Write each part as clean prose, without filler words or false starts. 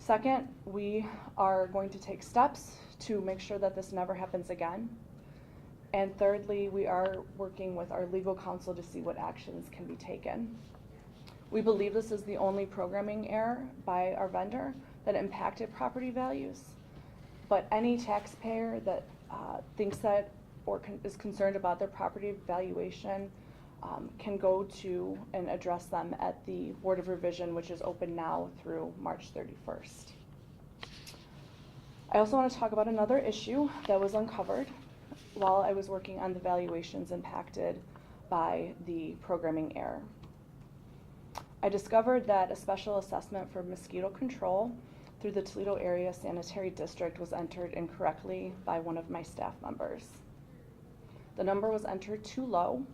Second, we are going to take steps to make sure that this never happens again. And thirdly, we are working with our legal counsel to see what actions can be taken. We believe this is the only programming error by our vendor that impacted property values. But any taxpayer that thinks that or is concerned about their property valuation can go to and address them at the Board of Revision, which is open now through March 31st. I also want to talk about another issue that was uncovered while I was working on the valuations impacted by the programming error. I discovered that a special assessment for mosquito control through the Toledo Area Sanitary District was entered incorrectly by one of my staff members. The number was entered too low,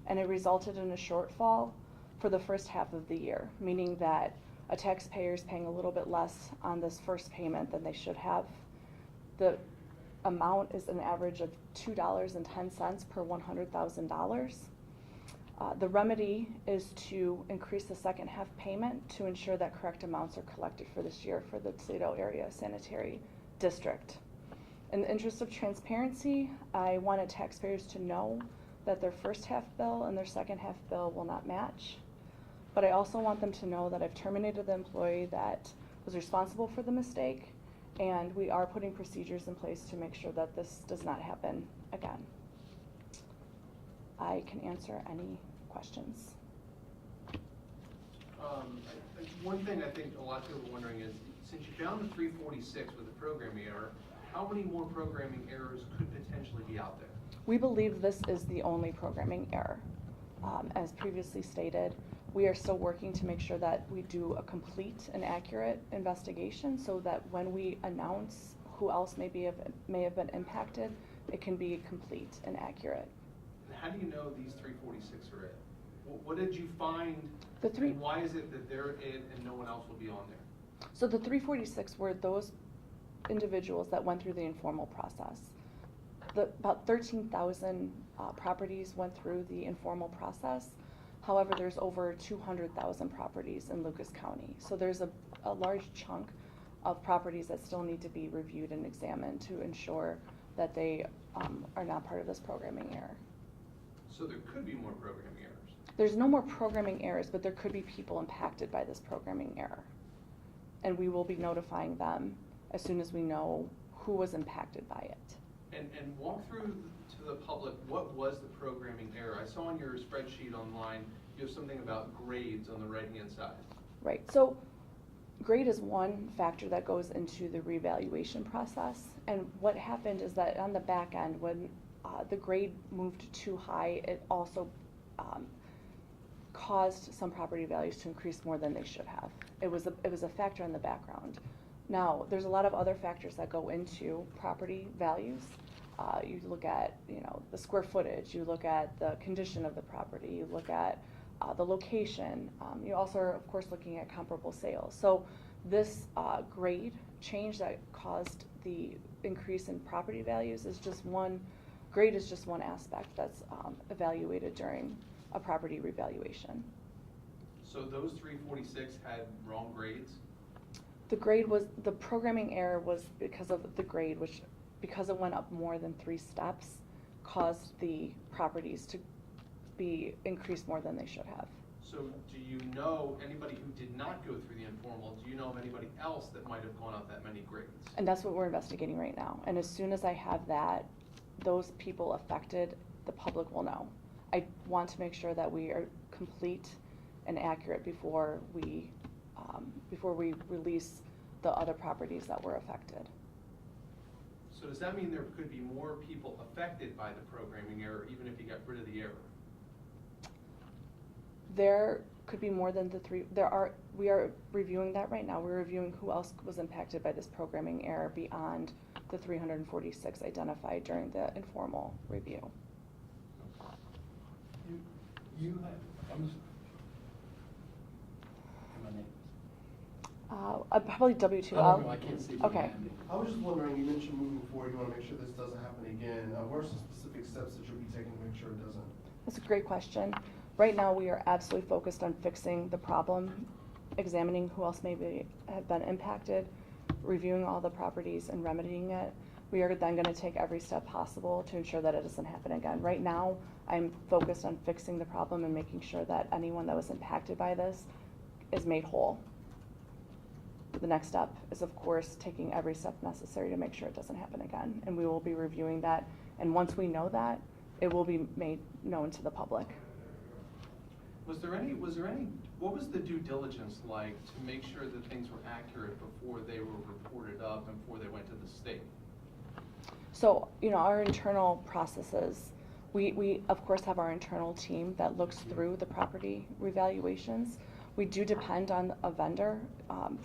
and it resulted in a shortfall for the first half of the year, meaning that a taxpayer is paying a little bit less on this first payment than they should have. The amount is an average of $2.10 per $100,000. The remedy is to increase the second half payment to ensure that correct amounts are collected for this year for the Toledo Area Sanitary District. In the interest of transparency, I wanted taxpayers to know that their first half bill and their second half bill will not match. But I also want them to know that I've terminated the employee that was responsible for the mistake, and we are putting procedures in place to make sure that this does not happen again. I can answer any questions. One thing I think a lot of people are wondering is, since you found the 346 with the programming error, how many more programming errors could potentially be out there? We believe this is the only programming error. As previously stated, we are still working to make sure that we do a complete and accurate investigation so that when we announce who else may have been impacted, it can be complete and accurate. And how do you know these 346 are it? What did you find, and why is it that they're it and no one else will be on there? So the 346 were those individuals that went through the informal process. About 13,000 properties went through the informal process. However, there's over 200,000 properties in Lucas County. So there's a large chunk of properties that still need to be reviewed and examined to ensure that they are not part of this programming error. So there could be more programming errors? There's no more programming errors, but there could be people impacted by this programming error. And we will be notifying them as soon as we know who was impacted by it. And walk through to the public, what was the programming error? I saw on your spreadsheet online, you have something about grades on the right-hand side. Right, so grade is one factor that goes into the revaluation process. And what happened is that on the back end, when the grade moved too high, it also caused some property values to increase more than they should have. It was a factor in the background. Now, there's a lot of other factors that go into property values. You look at, the square footage, you look at the condition of the property, you look at the location. You also are, of course, looking at comparable sales. So this grade change that caused the increase in property values is just one, grade is just one aspect that's evaluated during a property revaluation. So those 346 had wrong grades? The grade was, the programming error was because of the grade, which because it went up more than 3 steps, caused the properties to be increased more than they should have. So do you know anybody who did not go through the informal, do you know of anybody else that might have gone up that many grades? And that's what we're investigating right now. And as soon as I have that, those people affected, the public will know. I want to make sure that we are complete and accurate before we release the other properties that were affected. So does that mean there could be more people affected by the programming error, even if you got rid of the error? There could be more than the 3. We are reviewing that right now. We're reviewing who else was impacted by this programming error beyond the 346 identified during the informal review. Probably W2L. I can't see. Okay. I was just wondering, you mentioned moving forward, you want to make sure this doesn't happen again. What are some specific steps that you'll be taking to make sure it doesn't? That's a great question. Right now, we are absolutely focused on fixing the problem examining who else maybe have been impacted, reviewing all the properties and remedying it. We are then gonna take every step possible to ensure that it doesn't happen again. Right now, I'm focused on fixing the problem and making sure that anyone that was impacted by this is made whole. The next step is, of course, taking every step necessary to make sure it doesn't happen again. And we will be reviewing that, and once we know that, it will be made known to the public. Was there any, what was the due diligence like to make sure that things were accurate before they were reported up and before they went to the state? So, our internal processes, we of course have our internal team that looks through the property revaluations. We do depend on a vendor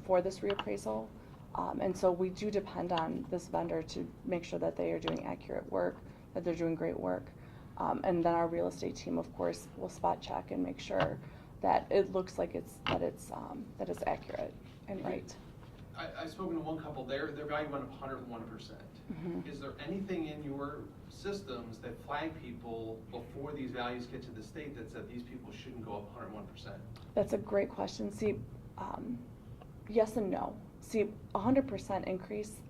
for this reappraisal. And so we do depend on this vendor to make sure that they are doing accurate work, that they're doing great work. And then our real estate team, of course, will spot check and make sure that it looks like it's accurate and right. I've spoken to one couple, their value went up 101%. Mhm. Is there anything in your systems that flag people before these values get to the state that said these people shouldn't go up 101%? That's a great question. See, yes and no. See, 100% increase,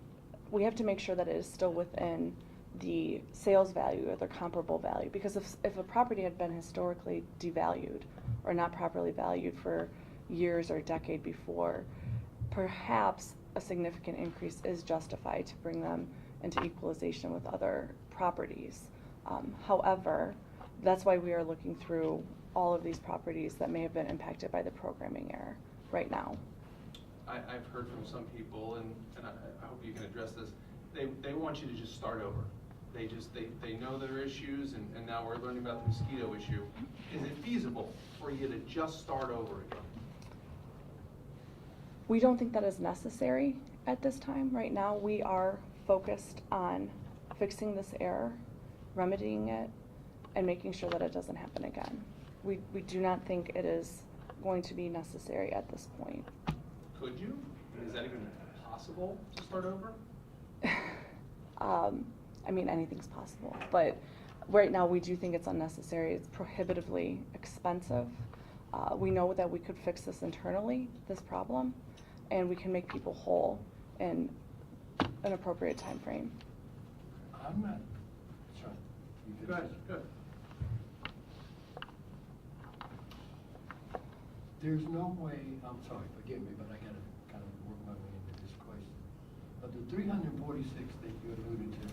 we have to make sure that it is still within the sales value or the comparable value. Because if a property had been historically devalued or not properly valued for years or a decade before, perhaps a significant increase is justified to bring them into equalization with other properties. However, that's why we are looking through all of these properties that may have been impacted by the programming error right now. I've heard from some people, and I hope you can address this, they want you to just start over. They know their issues, and now we're learning about the mosquito issue. Is it feasible for you to just start over again? We don't think that is necessary at this time. Right now, we are focused on fixing this error, remedying it, and making sure that it doesn't happen again. We do not think it is going to be necessary at this point. Could you? Is that even possible to start over? I mean, anything's possible, but right now we do think it's unnecessary. It's prohibitively expensive. We know that we could fix this internally, this problem, and we can make people whole in an appropriate time frame. I'm not, sorry. Go ahead, good. There's no way, I'm sorry, forgive me, but I gotta kind of work my way into this question. But the 346 that you alluded to,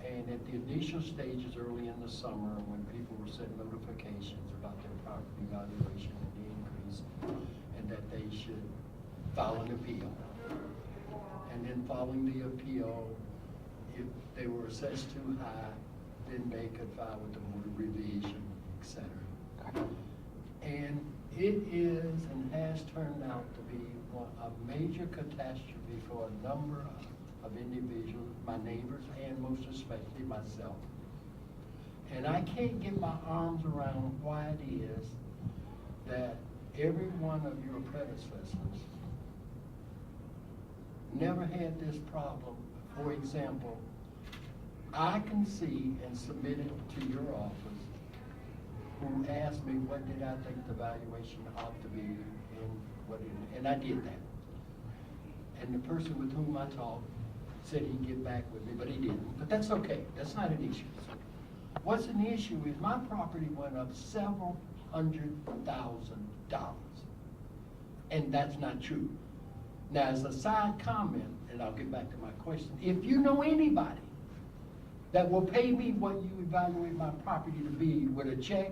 and at the initial stages early in the summer, when people were sending notifications about their property valuation and the increase, and that they should file an appeal. And then following the appeal, if they were assessed too high, then they could file with the Board of Revision, et cetera. And it is and has turned out to be a major catastrophe for a number of individuals, my neighbors, and most especially myself. And I can't get my arms around why it is that every one of your predecessors never had this problem. For example, I can see and submit it to your office, who asked me what did I think the valuation ought to be and I did that. And the person with whom I talked said he'd get back with me, but he didn't. But that's okay, that's not an issue. What's an issue is my property went up several $100,000. And that's not true. Now, as a side comment, and I'll get back to my question, if you know anybody that will pay me what you evaluate my property to be with a check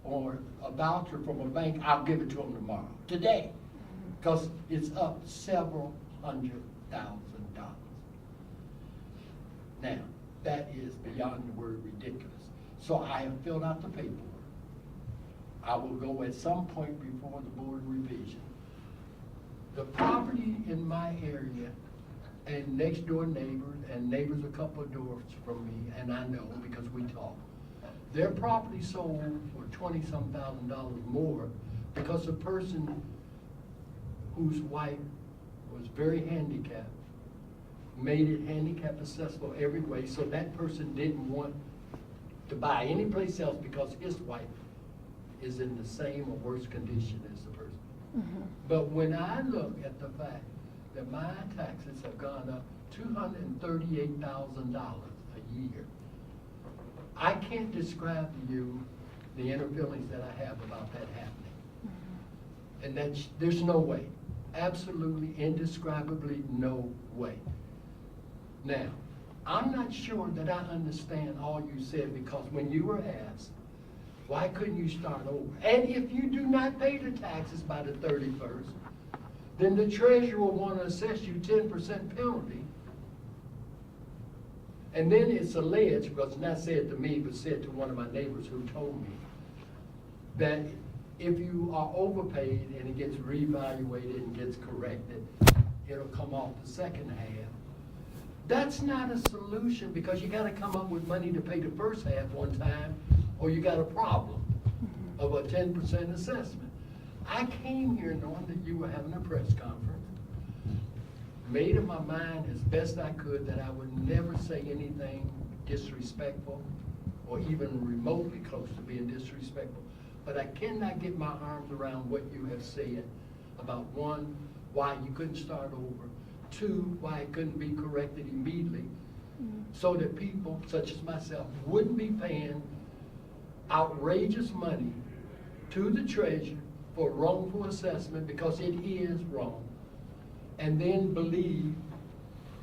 or a voucher from a bank, I'll give it to them tomorrow, today, because it's up several $100,000. Now, that is beyond the word ridiculous. So I have filled out the paperwork. I will go at some point before the Board of Revision. The property in my area and next door neighbors and neighbors a couple of doors from me, and I know because we talk, their property sold for $20-some thousand more because a person whose wife was very handicapped made it handicap accessible every way, so that person didn't want to buy any place else because his wife is in the same or worse condition as the person. But when I look at the fact that my taxes have gone up $238,000 a year, I can't describe to you the inner feelings that I have about that happening. And there's no way, absolutely indescribably no way. Now, I'm not sure that I understand all you said, because when you were asked, why couldn't you start over? And if you do not pay the taxes by the 31st, then the treasurer will want to assess you 10% penalty. And then it's alleged, because it's not said to me, but said to one of my neighbors who told me, that if you are overpaid and it gets reevaluated and gets corrected, it'll come off the second half. That's not a solution, because you gotta come up with money to pay the first half one time, or you got a problem of a 10% assessment. I came here knowing that you were having a press conference, made up my mind as best I could that I would never say anything disrespectful or even remotely close to being disrespectful. But I cannot get my arms around what you have said about, one, why you couldn't start over, two, why it couldn't be corrected immediately, so that people such as myself wouldn't be paying outrageous money to the treasurer for wrongful assessment, because it is wrong, and then believe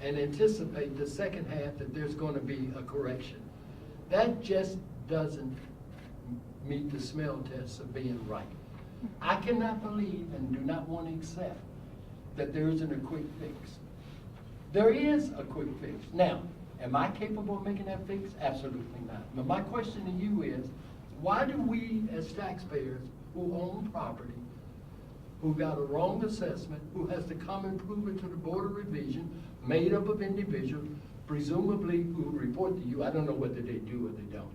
and anticipate the second half that there's going to be a correction. That just doesn't meet the smell test of being right. I cannot believe and do not want to accept that there isn't a quick fix. There is a quick fix. Now, am I capable of making that fix? Absolutely not. But my question to you is, why do we as taxpayers who own property, who got a wrong assessment, who has to come and prove it to the Board of Revision, made up of individuals, presumably who report to you? I don't know whether they do or they don't.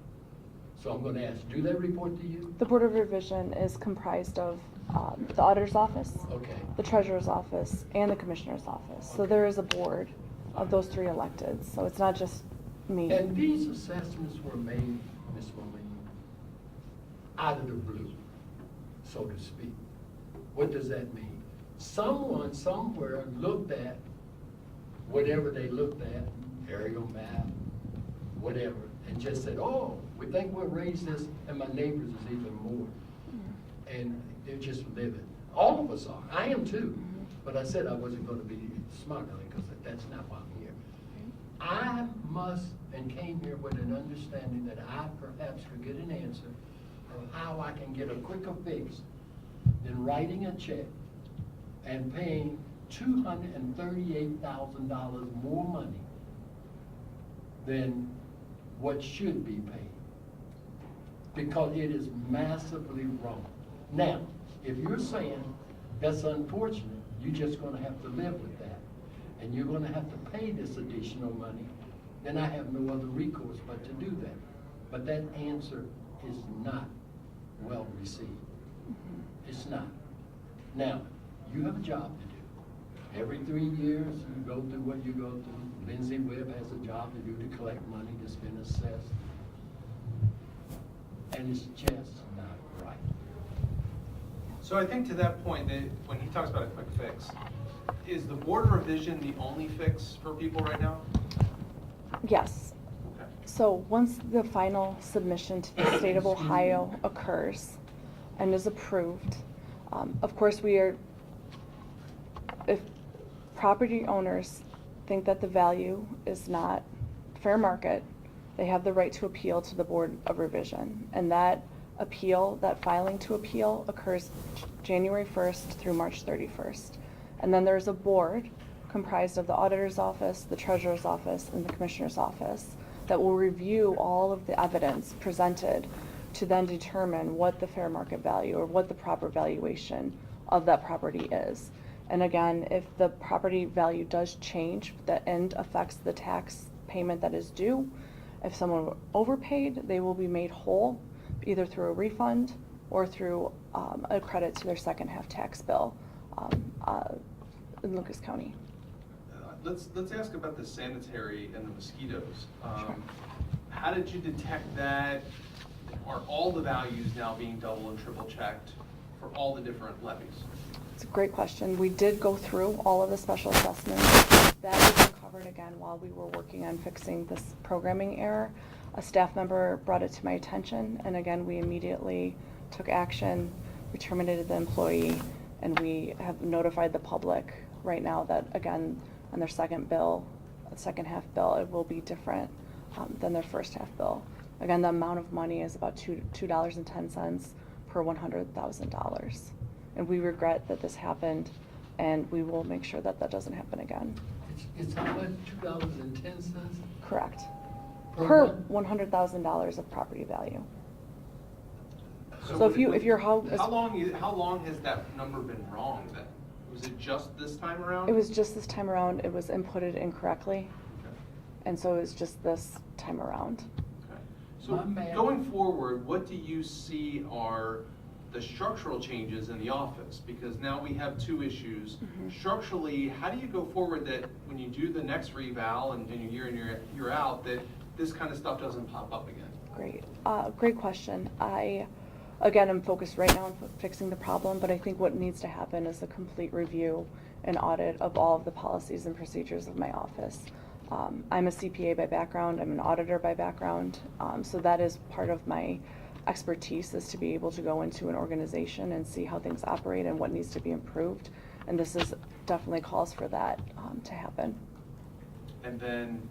So I'm going to ask, do they report to you? The Board of Revision is comprised of the Auditor's Office, Okay. the Treasurer's Office, and the Commissioner's Office. So there is a board of those three electeds, so it's not just me. And these assessments were made, Ms. Moline, out of the blue, so to speak. What does that mean? Someone somewhere looked at whatever they looked at, aerial map, whatever, and just said, oh, we think we'll raise this, and my neighbors is even more. And they're just living. All of us are. I am too. But I said I wasn't going to be smart on it, because that's not why I'm here. I must and came here with an understanding that I perhaps could get an answer of how I can get a quicker fix than writing a check and paying $238,000 more money than what should be paid, because it is massively wrong. Now, if you're saying that's unfortunate, you're just going to have to live with that, and you're going to have to pay this additional money, then I have no other recourse but to do that. But that answer is not well received. It's not. Now, you have a job to do. Every 3 years, you go through what you go through. Lindsay Webb has a job to do to collect money that's been assessed. And it's just not right. So I think to that point, that when he talks about a quick fix, is the Board of Revision the only fix for people right now? Yes. Okay. So once the final submission to the state of Ohio occurs and is approved, of course if property owners think that the value is not fair market, they have the right to appeal to the Board of Revision. And that appeal, that filing to appeal, occurs January 1st through March 31st. And then there's a board comprised of the Auditor's Office, the Treasurer's Office, and the Commissioner's Office that will review all of the evidence presented to then determine what the fair market value or what the proper valuation of that property is. And again, if the property value does change, that end affects the tax payment that is due. If someone overpaid, they will be made whole, either through a refund or through a credit to their second half tax bill in Lucas County. Let's ask about the sanitary and the mosquitoes. Sure. How did you detect that? Are all the values now being double and triple checked for all the different levies? It's a great question. We did go through all of the special assessments. That was uncovered again while we were working on fixing this programming error. A staff member brought it to my attention, and again, we immediately took action. We terminated the employee, and we have notified the public right now that, again, on their second bill, second half bill, it will be different than their first half bill. Again, the amount of money is about $2.10 per $100,000. And we regret that this happened, and we will make sure that that doesn't happen again. It's how much, $2.10? Correct. Per Per what? $100,000 of property value. So if your house. How long has that number been wrong then? Was it just this time around? It was just this time around. It was inputted incorrectly, Okay. and so it was just this time around. Okay. So My man- going forward, what do you see are the structural changes in the office? Because now we have two issues. Mhm. Structurally, how do you go forward that when you do the next reval and you're year in, year out, that this kind of stuff doesn't pop up again? Great. Great question. Again, I'm focused right now on fixing the problem, but I think what needs to happen is a complete review and audit of all of the policies and procedures of my office. I'm a CPA by background. I'm an auditor by background. So that is part of my expertise, is to be able to go into an organization and see how things operate and what needs to be improved. And this is definitely calls for that to happen. And then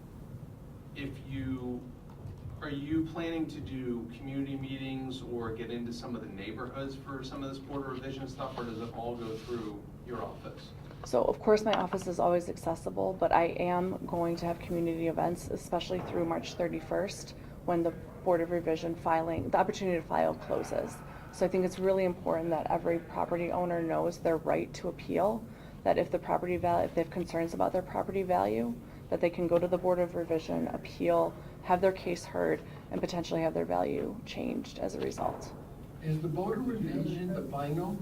are you planning to do community meetings or get into some of the neighborhoods for some of this border revision stuff, or does it all go through your office? So of course my office is always accessible, but I am going to have community events, especially through March 31st, when the Board of Revision filing, the opportunity to file closes. So I think it's really important that every property owner knows their right to appeal, that if the property value, if they have concerns about their property value, that they can go to the Board of Revision, appeal, have their case heard, and potentially have their value changed as a result. Is the Board of Revision the final?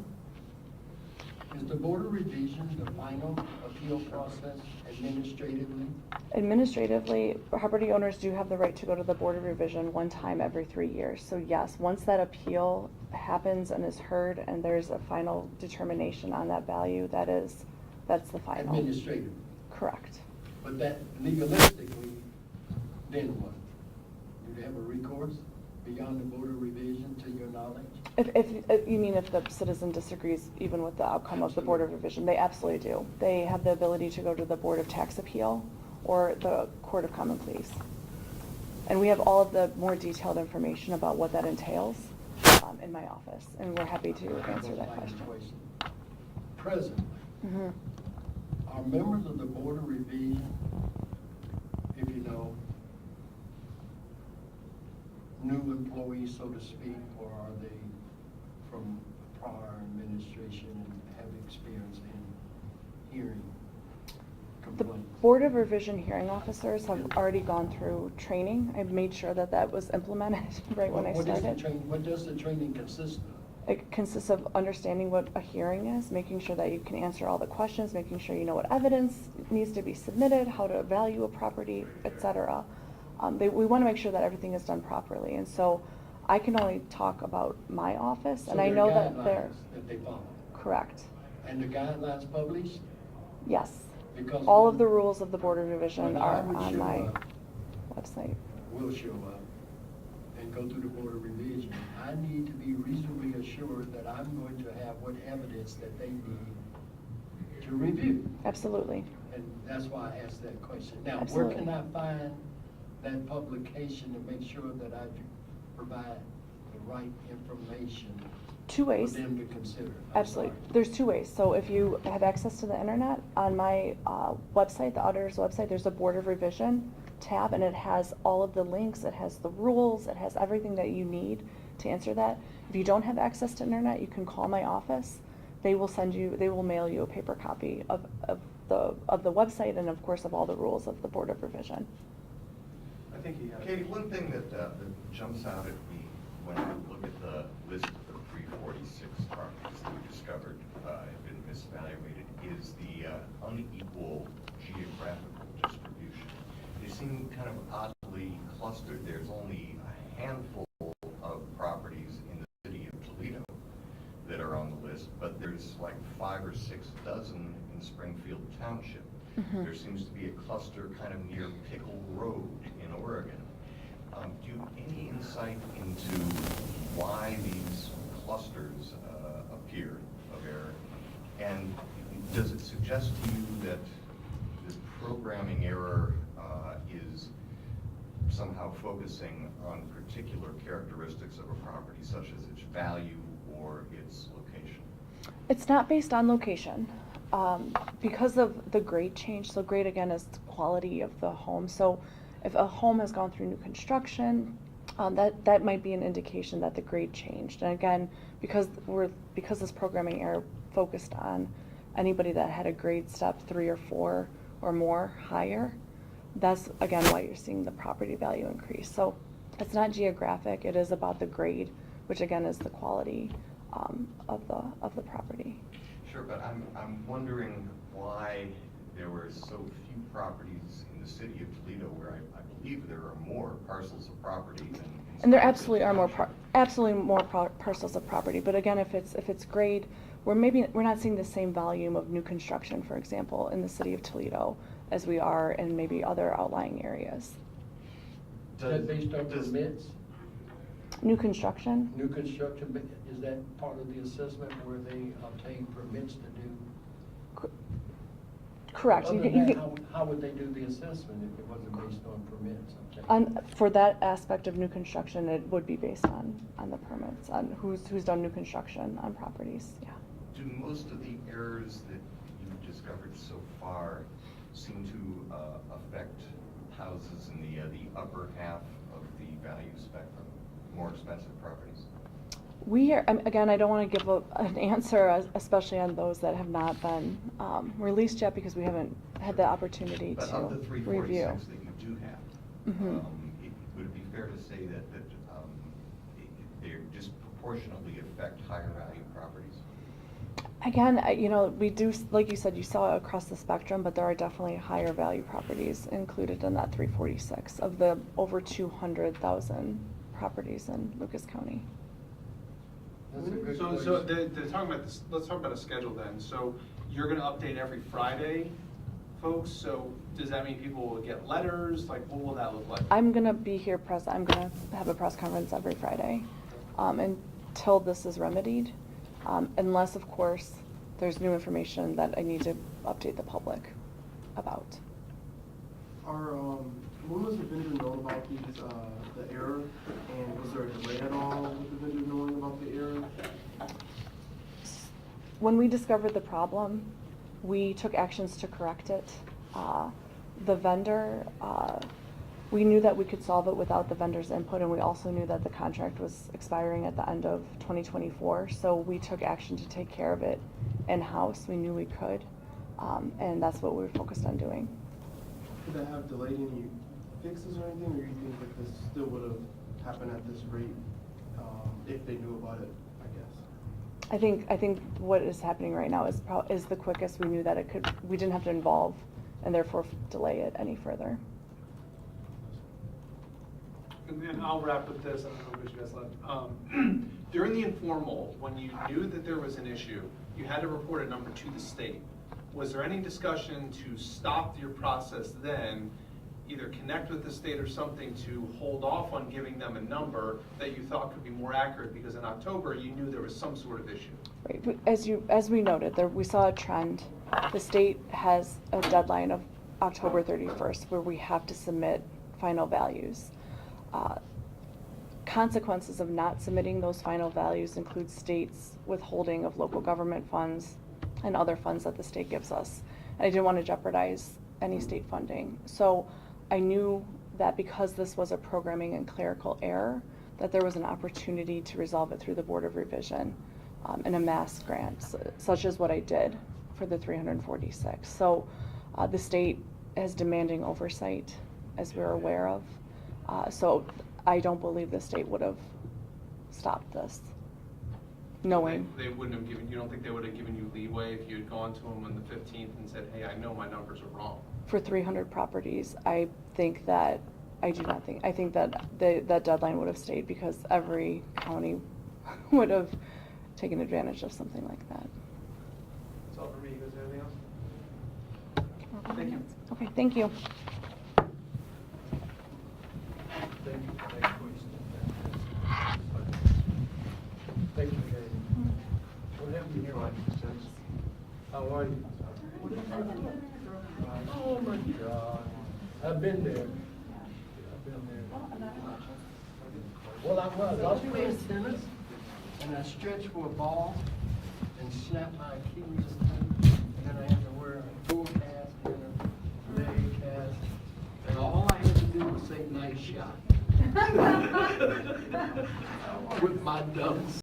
Is the Board of Revision the final appeal process administratively? Administratively, property owners do have the right to go to the Board of Revision one time every 3 years. So yes, once that appeal happens and is heard and there's a final determination on that value, that's the final. Administratively. Correct. But that legalistically, then what? Do they have a recourse beyond the Board of Revision, to your knowledge? If you mean if the citizen disagrees even with the outcome of the Board of Revision, they absolutely do. They have the ability to go to the Board of Tax Appeal or the Court of Common Pleas. And we have all of the more detailed information about what that entails in my office, and we're happy to answer that question. Presently, Mhm. are members of the Board of Revision, if you know, new employees, so to speak, or are they from prior administration and have experience in hearing The complaints? Board of Revision hearing officers have already gone through training. I've made sure that that was implemented right when I What is the started. training? What does the training consist of? It consists of understanding what a hearing is, making sure that you can answer all the questions, making sure you know what evidence needs to be submitted, how to value a property, etc. We want to make sure that everything is done properly, and so I can only talk about my office, and I know that they're guidelines that they follow. correct. And the guidelines published? Yes. Because All when- of the rules of the Board of Revision when I are would on show my up, website. will show up and go through the Board of Revision, I need to be reasonably assured that I'm going to have what evidence that they need to review. Absolutely. And that's why I asked that question. Now, Absolutely. where can I find that publication to make sure that I provide the right information Two ways. for them to consider? I'm Absolutely. sorry. There's two ways. So if you have access to the internet, on my website, the auditor's website, there's a Board of Revision tab, and it has all of the links, it has the rules, it has everything that you need to answer that. If you don't have access to internet, you can call my office. They will mail you a paper copy of the website and of course of all the rules of the Board of Revision. I think he had. Katie, one thing that jumps out at me when I look at the list of the 346 properties that we discovered have been misevaluated is the unequal geographical distribution. They seem kind of oddly clustered. There's only a handful of properties in the city of Toledo that are on the list, but there's like 5 or 6 dozen in Springfield Township. Mhm. There seems to be a cluster kind of near Pickle Road in Oregon. Do you have any insight into why these clusters appear of error? And does it suggest to you that this programming error is somehow focusing on particular characteristics of a property, such as its value or its location? It's not based on location. Because of the grade change, so grade again is the quality of the home. So if a home has gone through new construction, that might be an indication that the grade changed. And again, because this programming error focused on anybody that had a grade step 3 or 4 or more higher, that's again why you're seeing the property value increase. So it's not geographic, it is about the grade, which again is the quality of the property. Sure, but I'm wondering why there were so few properties in the city of Toledo where I believe there are more parcels of property than in And there Springfield absolutely are more Township. parcels of property. But again, if it's grade, we're not seeing the same volume of new construction, for example, in the city of Toledo as we are in maybe other outlying areas. Is that based on Does- permits? New construction? New construction, but is that part of the assessment where they obtain permits to do? Correct. Other You than can- that, how would they do the assessment if it wasn't based on permits? I'm taking- for that aspect of new construction, it would be based on the permits, on who's done new construction on properties, yeah. Do most of the errors that you've discovered so far seem to affect houses in the upper half of the value spectrum, more expensive properties? Again, I don't want to give an answer, especially on those that have not been released yet, because we haven't had the opportunity But to of the review. 346 that you do have, Mhm. would it be fair to say that they disproportionately affect higher value properties? Again, we do, like you said, you saw it across the spectrum, but there are definitely higher value properties included in that 346 of the over 200,000 properties in Lucas County. That's a good So question. they're talking about this, let's talk about a schedule then. So you're gonna update every Friday, folks? So does that mean people will get letters? Like, what will that look like? I'm gonna be here I'm gonna have a press conference every Friday until this is remedied, unless, of course, there's new information that I need to update the public about. When was the vendor known about the error, and was there a delay at all with the vendor knowing about the error? When we discovered the problem, we took actions to correct it. The vendor, we knew that we could solve it without the vendor's input, and we also knew that the contract was expiring at the end of 2024, so we took action to take care of it in-house. We knew we could, and that's what we were focused on doing. Could that have delayed any fixes or anything, or you think that this still would have happened at this rate if they knew about it, I guess? I think what is happening right now is the quickest. We knew that we didn't have to involve and therefore delay it any further. And then I'll wrap with this, I don't know what you guys left. During the informal, when you knew that there was an issue, you had to report a number to the state. Was there any discussion to stop your process then, either connect with the state or something to hold off on giving them a number that you thought could be more accurate? Because in October, you knew there was some sort of issue. Right. As we noted, we saw a trend. The state has a deadline of October 31st where we have to submit final values. Consequences of not submitting those final values include states withholding of local government funds and other funds that the state gives us. And I didn't want to jeopardize any state funding. So I knew that because this was a programming and clerical error, that there was an opportunity to resolve it through the Board of Revision in a mass grant, such as what I did for the 346. So the state is demanding oversight, as we're aware of. So I don't believe the state would have stopped this, knowing. They wouldn't have given, you don't think they would have given you leeway if you had gone to them on the 15th and said, hey, I know my numbers are wrong? For 300 properties, I think that that deadline would have stayed because every county would have taken advantage of something like that. Thank you. Okay, thank you. Thank you for that question. Thank you, Katie. What happened here? How are you? Oh, my God. I've been there. Well, I was playing tennis, and I stretched for a ball and snapped my Achilles tendon, and then I had to wear a full cast and a leg cast, and all I had to do was say, nice shot. With my dumb